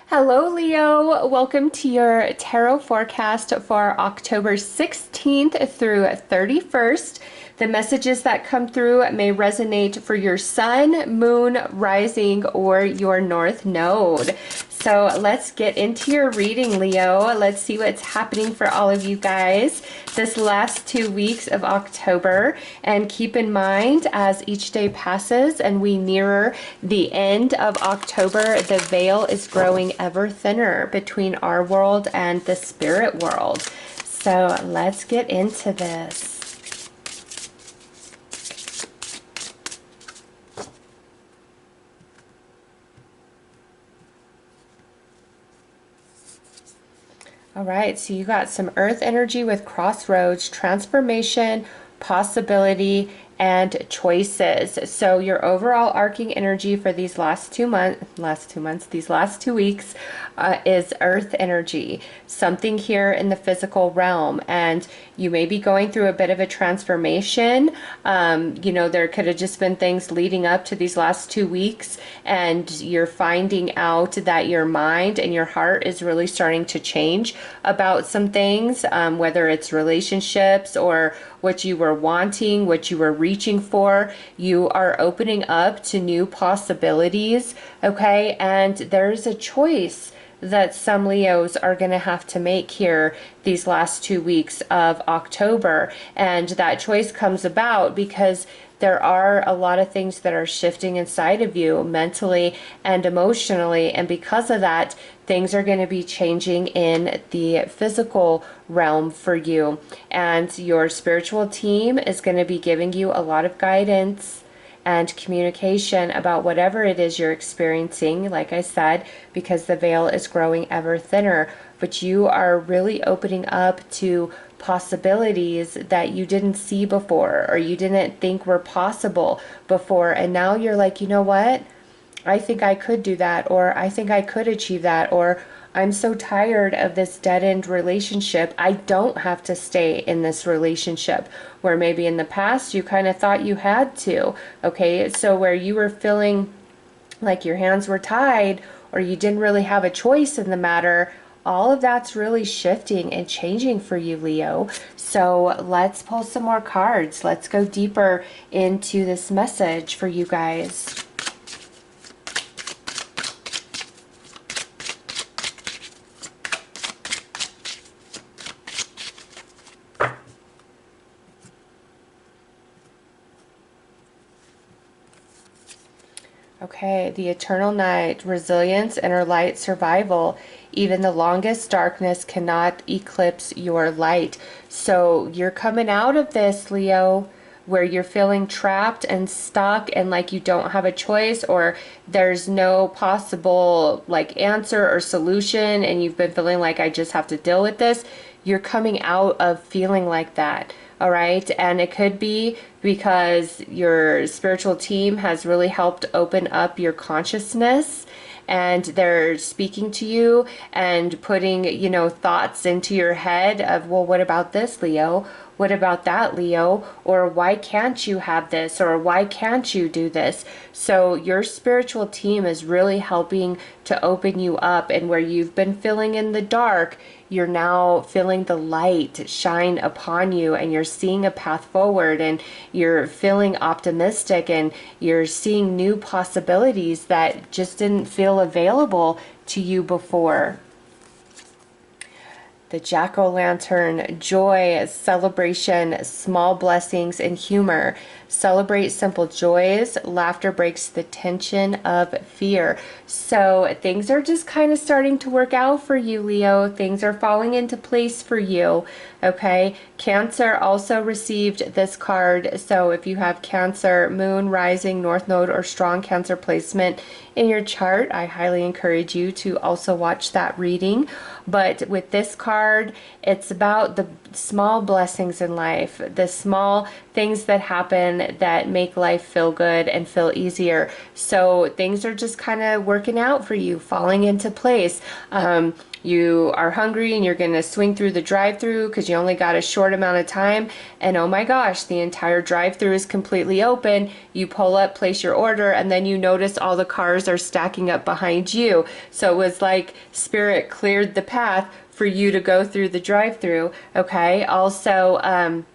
Hello, Leo. Welcome to your tarot forecast for October 16th through 31st. The messages that come through may resonate for your sun, moon, rising, or your north node. So let's get into your reading, Leo. Let's see what's happening for all of you guys this last 2 weeks of October. And keep in mind, as each day passes and we nearer the end of October, the veil is growing ever thinner between our world and the spirit world. So let's get into this. All right, so you got some earth energy with crossroads, transformation, possibility, and choices. So your overall arcing energy for these last 2 weeks is earth energy, something here in the physical realm. And you may be going through a bit of a transformation. There could have just been things leading up to these last 2 weeks, and you're finding out that your mind and your heart is really starting to change about some things, whether it's relationships or what you were wanting, what you were reaching for. You are opening up to new possibilities, okay? And there's a choice that some Leos are going to have to make here these last 2 weeks of October. And that choice comes about because there are a lot of things that are shifting inside of you mentally and emotionally. And because of that, things are going to be changing in the physical realm for you. And your spiritual team is going to be giving you a lot of guidance and communication about whatever it is you're experiencing, like I said, because the veil is growing ever thinner. But you are really opening up to possibilities that you didn't see before, or you didn't think were possible before. And now you're like, you know what? I think I could do that, or I think I could achieve that, or I'm so tired of this dead-end relationship. I don't have to stay in this relationship, where maybe in the past you kind of thought you had to. Okay, so where you were feeling like your hands were tied, or you didn't really have a choice in the matter, all of that's really shifting and changing for you, Leo. So let's pull some more cards. Let's go deeper into this message for you guys. Okay, the eternal night, resilience, inner light, survival. Even the longest darkness cannot eclipse your light. So you're coming out of this, Leo, where you're feeling trapped and stuck and like you don't have a choice, or there's no possible answer or solution, and you've been feeling like I just have to deal with this. You're coming out of feeling like that. All right, and it could be because your spiritual team has really helped open up your consciousness, and they're speaking to you and putting, thoughts into your head of, well, what about this, Leo? What about that, Leo? Or why can't you have this? Or why can't you do this? So your spiritual team is really helping to open you up, and where you've been feeling in the dark, you're now feeling the light shine upon you, and you're seeing a path forward, and you're feeling optimistic, and you're seeing new possibilities that just didn't feel available to you before. The jack-o'-lantern, joy, celebration, small blessings, and humor. Celebrate simple joys. Laughter breaks the tension of fear. So things are just kind of starting to work out for you, Leo. Things are falling into place for you. Okay, Cancer also received this card. So if you have Cancer, Moon, Rising, North Node, or strong Cancer placement in your chart, I highly encourage you to also watch that reading. But with this card, it's about the small blessings in life, the small things that happen again that make life feel good and feel easier. So things are just kind of working out for you, falling into place. You are hungry and you're going to swing through the drive-through because you only got a short amount of time, and oh my gosh, the entire drive-through is completely open. You pull up, place your order, and then you notice all the cars are stacking up behind you. So it was like Spirit cleared the path for you to go through the drive-through. Okay, also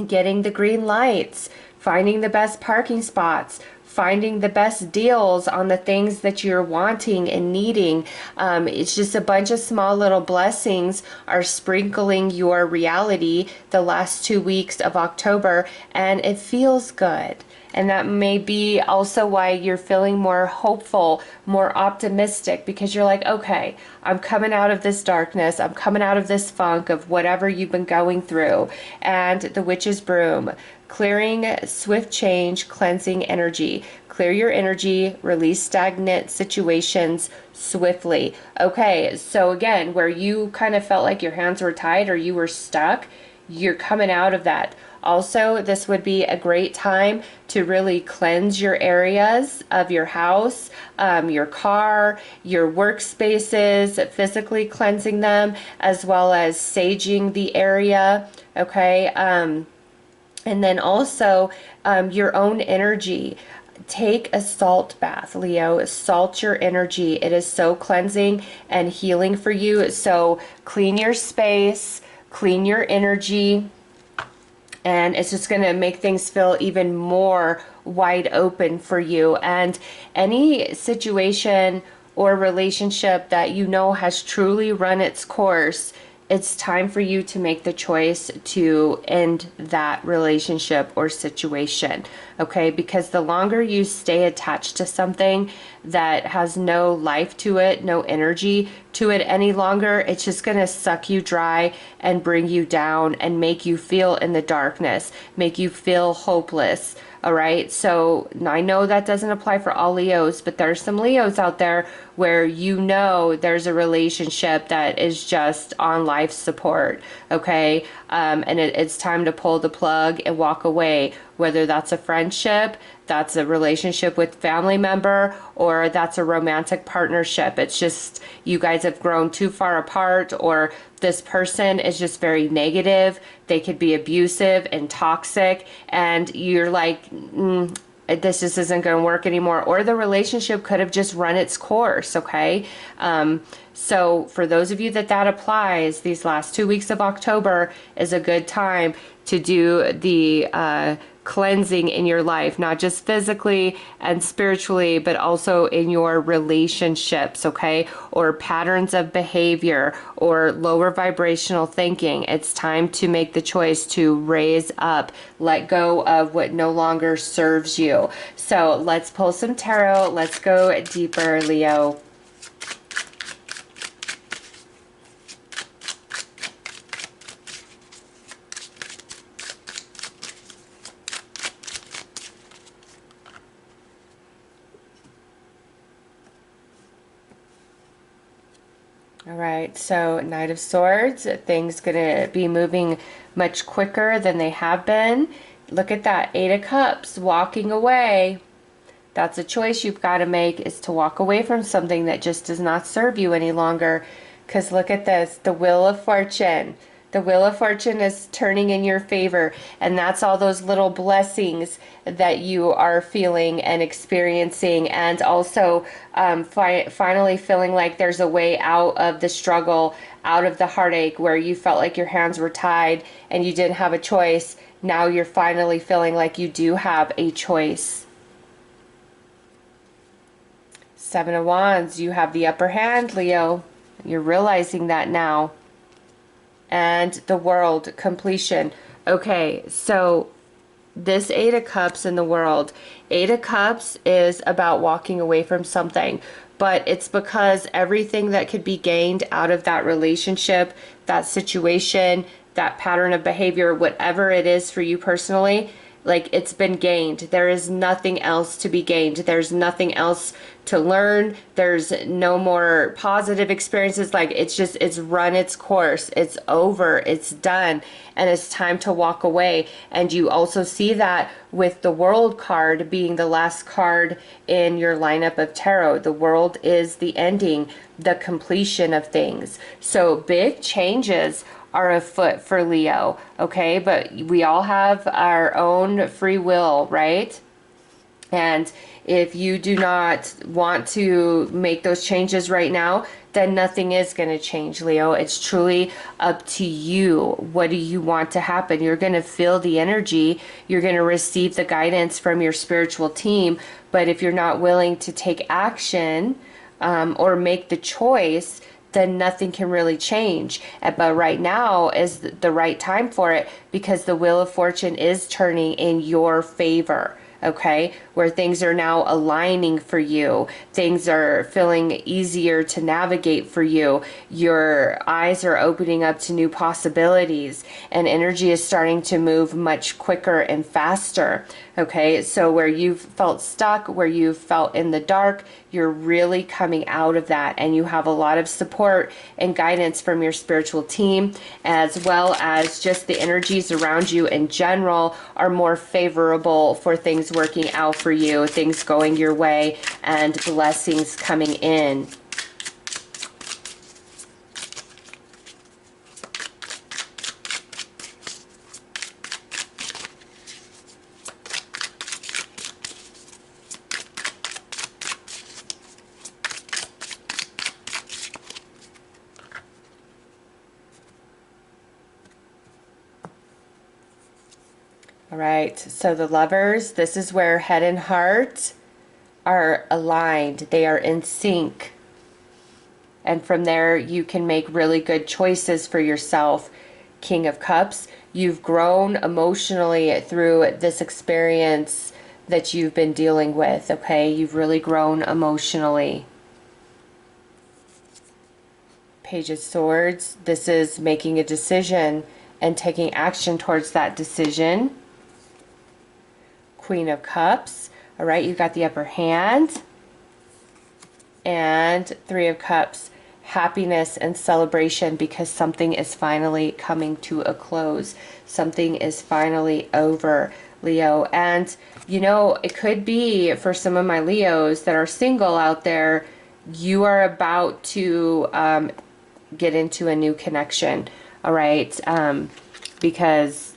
getting the green lights, finding the best parking spots, finding the best deals on the things that you're wanting and needing. It's just a bunch of small little blessings are sprinkling your reality the last 2 weeks of October, and it feels good. And that may be also why you're feeling more hopeful, more optimistic, because you're like, okay, I'm coming out of this darkness. I'm coming out of this funk of whatever you've been going through. And the witch's broom, clearing, swift change, cleansing energy. Clear your energy, release stagnant situations swiftly. Okay, so again, where you kind of felt like your hands were tied or you were stuck, you're coming out of that. Also, this would be a great time to really cleanse your areas of your house, your car, your workspaces, physically cleansing them, as well as saging the area, okay? And then also your own energy. Take a salt bath, Leo. Salt your energy. It is so cleansing and healing for you. So clean your space, clean your energy, and it's just going to make things feel even more wide open for you. And any situation or relationship that you know has truly run its course, it's time for you to make the choice to end that relationship or situation, okay? Because the longer you stay attached to something that has no life to it, no energy to it any longer, it's just gonna suck you dry and bring you down and make you feel in the darkness, make you feel hopeless. All right, so I know that doesn't apply for all Leos, but there's some Leos out there where you know there's a relationship that is just on life support, okay? And it's time to pull the plug and walk away, whether that's a friendship, that's a relationship with family member, or that's a romantic partnership. It's just you guys have grown too far apart, or this person is just very negative. They could be abusive and toxic, and you're like, this just isn't going to work anymore. Or the relationship could have just run its course, okay? So for those of you that applies, these last 2 weeks of October is a good time to do the cleansing in your life, not just physically and spiritually, but also in your relationships, okay? Or patterns of behavior or lower vibrational thinking. It's time to make the choice to raise up, let go of what no longer serves you. So let's pull some tarot. Let's go deeper, Leo. All right, so Knight of Swords, things gonna be moving much quicker than they have been. Look at that, Eight of Cups, walking away. That's a choice you've got to make, is to walk away from something that just does not serve you any longer. Because look at this, the Wheel of Fortune. The Wheel of Fortune is turning in your favor, and that's all those little blessings that you are feeling and experiencing, and also finally feeling like there's a way out of the struggle, out of the heartache where you felt like your hands were tied and you didn't have a choice. Now you're finally feeling like you do have a choice. Seven of Wands, you have the upper hand, Leo. You're realizing that now. And the World, completion. Okay, so this Eight of Cups in the World. Eight of Cups is about walking away from something, but it's because everything that could be gained out of that relationship, that situation, that pattern of behavior, whatever it is for you personally, like it's been gained. There is nothing else to be gained. There's nothing else to learn. There's no more positive experiences. Like it's run its course. It's over. It's done. And it's time to walk away. And you also see that with the World card being the last card in your lineup of tarot. The World is the ending, the completion of things. So big changes are afoot for Leo, okay? But we all have our own free will, right? And if you do not want to make those changes right now, then nothing is going to change, Leo. It's truly up to you. What do you want to happen? You're going to feel the energy. You're going to receive the guidance from your spiritual team. But if you're not willing to take action or make the choice, then nothing can really change. But right now is the right time for it, because the Wheel of Fortune is turning in your favor. Okay, where things are now aligning for you. Things are feeling easier to navigate for you. Your eyes are opening up to new possibilities, and energy is starting to move much quicker and faster. Okay, so where you've felt stuck, where you've felt in the dark, you're really coming out of that, and you have a lot of support and guidance from your spiritual team, as well as just the energies around you in general are more favorable for things working out for you, things going your way, and blessings coming in. All right, so the Lovers, this is where head and heart are aligned. They are in sync. And from there, you can make really good choices for yourself. King of Cups, you've grown emotionally through this experience that you've been dealing with, okay? You've really grown emotionally. Page of Swords, this is making a decision and taking action towards that decision. Queen of Cups, all right, you've got the upper hand. And Three of Cups, happiness and celebration, because something is finally coming to a close. Something is finally over, Leo. And, you know, it could be for some of my Leos that are single out there, you are about to get into a new connection, all right? Because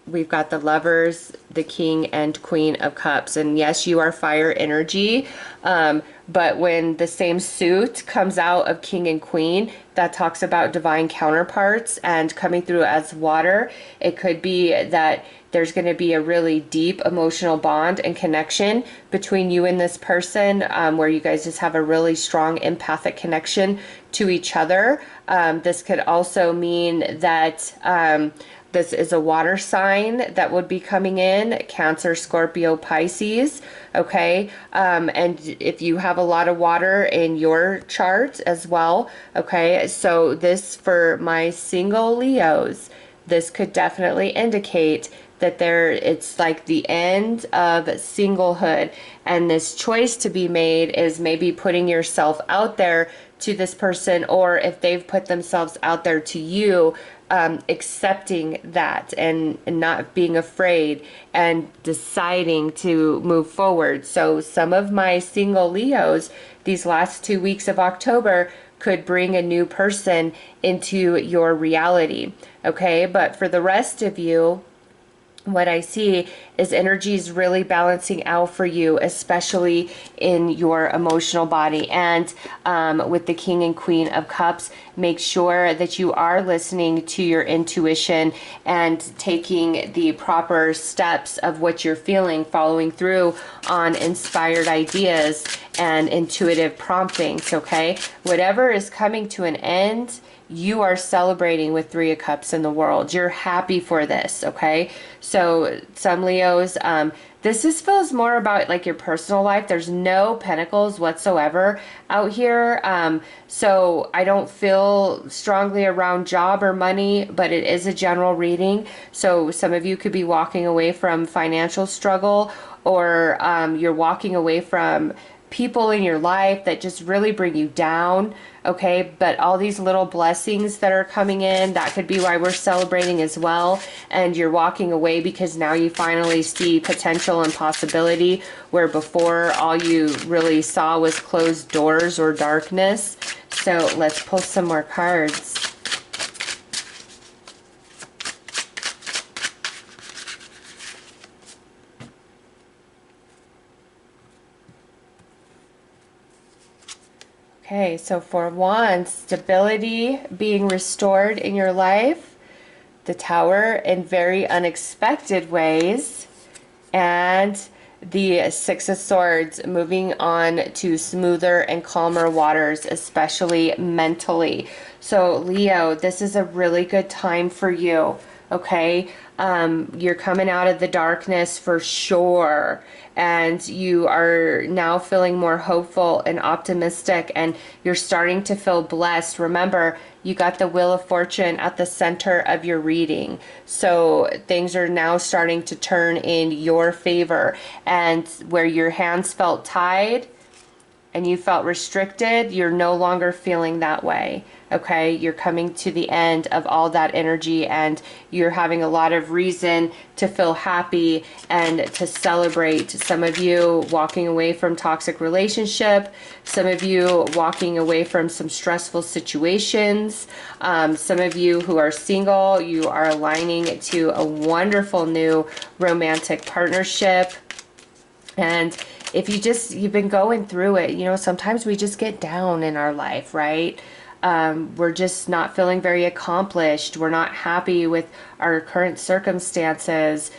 we've got the Lovers, the King, and Queen of Cups. And yes, you are fire energy. But when the same suit comes out of King and Queen, that talks about divine counterparts and coming through as water. It could be that there's going to be a really deep emotional bond and connection between you and this person, where you guys just have a really strong empathic connection to each other. This could also mean that this is a water sign that would be coming in, Cancer, Scorpio, Pisces, okay? And if you have a lot of water in your chart as well, okay? So this, for my single Leos, this could definitely indicate that it's like the end of singlehood, and this choice to be made is maybe putting yourself out there to this person, or if they've put themselves out there to you, accepting that and not being afraid and deciding to move forward. So some of my single Leos these last 2 weeks of October could bring a new person into your reality, okay? But for the rest of you, what I see is energies really balancing out for you, especially in your emotional body. And with the King and Queen of Cups, make sure that you are listening to your intuition and taking the proper steps of what you're feeling, following through on inspired ideas and intuitive promptings, okay? Whatever is coming to an end, you are celebrating with Three of Cups in the world. You're happy for this, okay? So some Leos Leos. This feels more about like your personal life. There's no pentacles whatsoever out here. So I don't feel strongly around job or money, but it is a general reading. So some of you could be walking away from financial struggle, or you're walking away from people in your life that just really bring you down. Okay, but all these little blessings that are coming in, that could be why we're celebrating as well. And you're walking away because now you finally see potential and possibility, where before all you really saw was closed doors or darkness. So let's pull some more cards. Okay, so for Wands, stability being restored in your life, the Tower in very unexpected ways, and the Six of Swords, moving on to smoother and calmer waters, especially mentally. So Leo, this is a really good time for you, okay? You're coming out of the darkness for sure, and you are now feeling more hopeful and optimistic, and you're starting to feel blessed. Remember, you got the Wheel of Fortune at the center of your reading, so things are now starting to turn in your favor, and where your hands felt tied and you felt restricted, you're no longer feeling that way. Okay, you're coming to the end of all that energy, and you're having a lot of reason to feel happy and to celebrate. Some of you walking away from toxic relationship, some of you walking away from some stressful situations, some of you who are single, you are aligning to a wonderful new romantic partnership. And if you've been going through it, you know, sometimes we just get down in our life, right? We're just not feeling very accomplished. We're not happy with our current circumstances.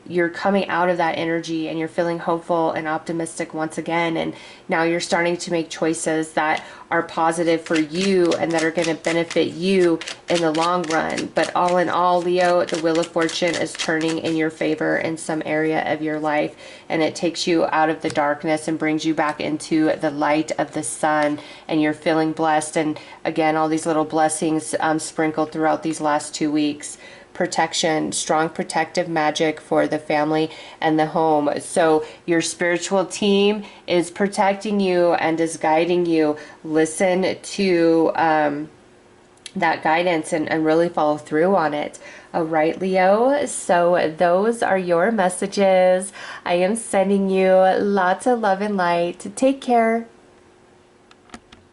You're coming out of that energy and you're feeling hopeful and optimistic once again. And now you're starting to make choices that are positive for you and that are going to benefit you in the long run. But all in all, Leo, the Wheel of Fortune is turning in your favor in some area of your life, and it takes you out of the darkness and brings you back into the light of the sun, and you're feeling blessed. And again, all these little blessings sprinkled throughout these last 2 weeks. Protection, strong protective magic for the family and the home. So your spiritual team is protecting you and is guiding you. Listen to that guidance and really follow through on it. All right, Leo, so those are your messages. I am sending you lots of love and light. Take care.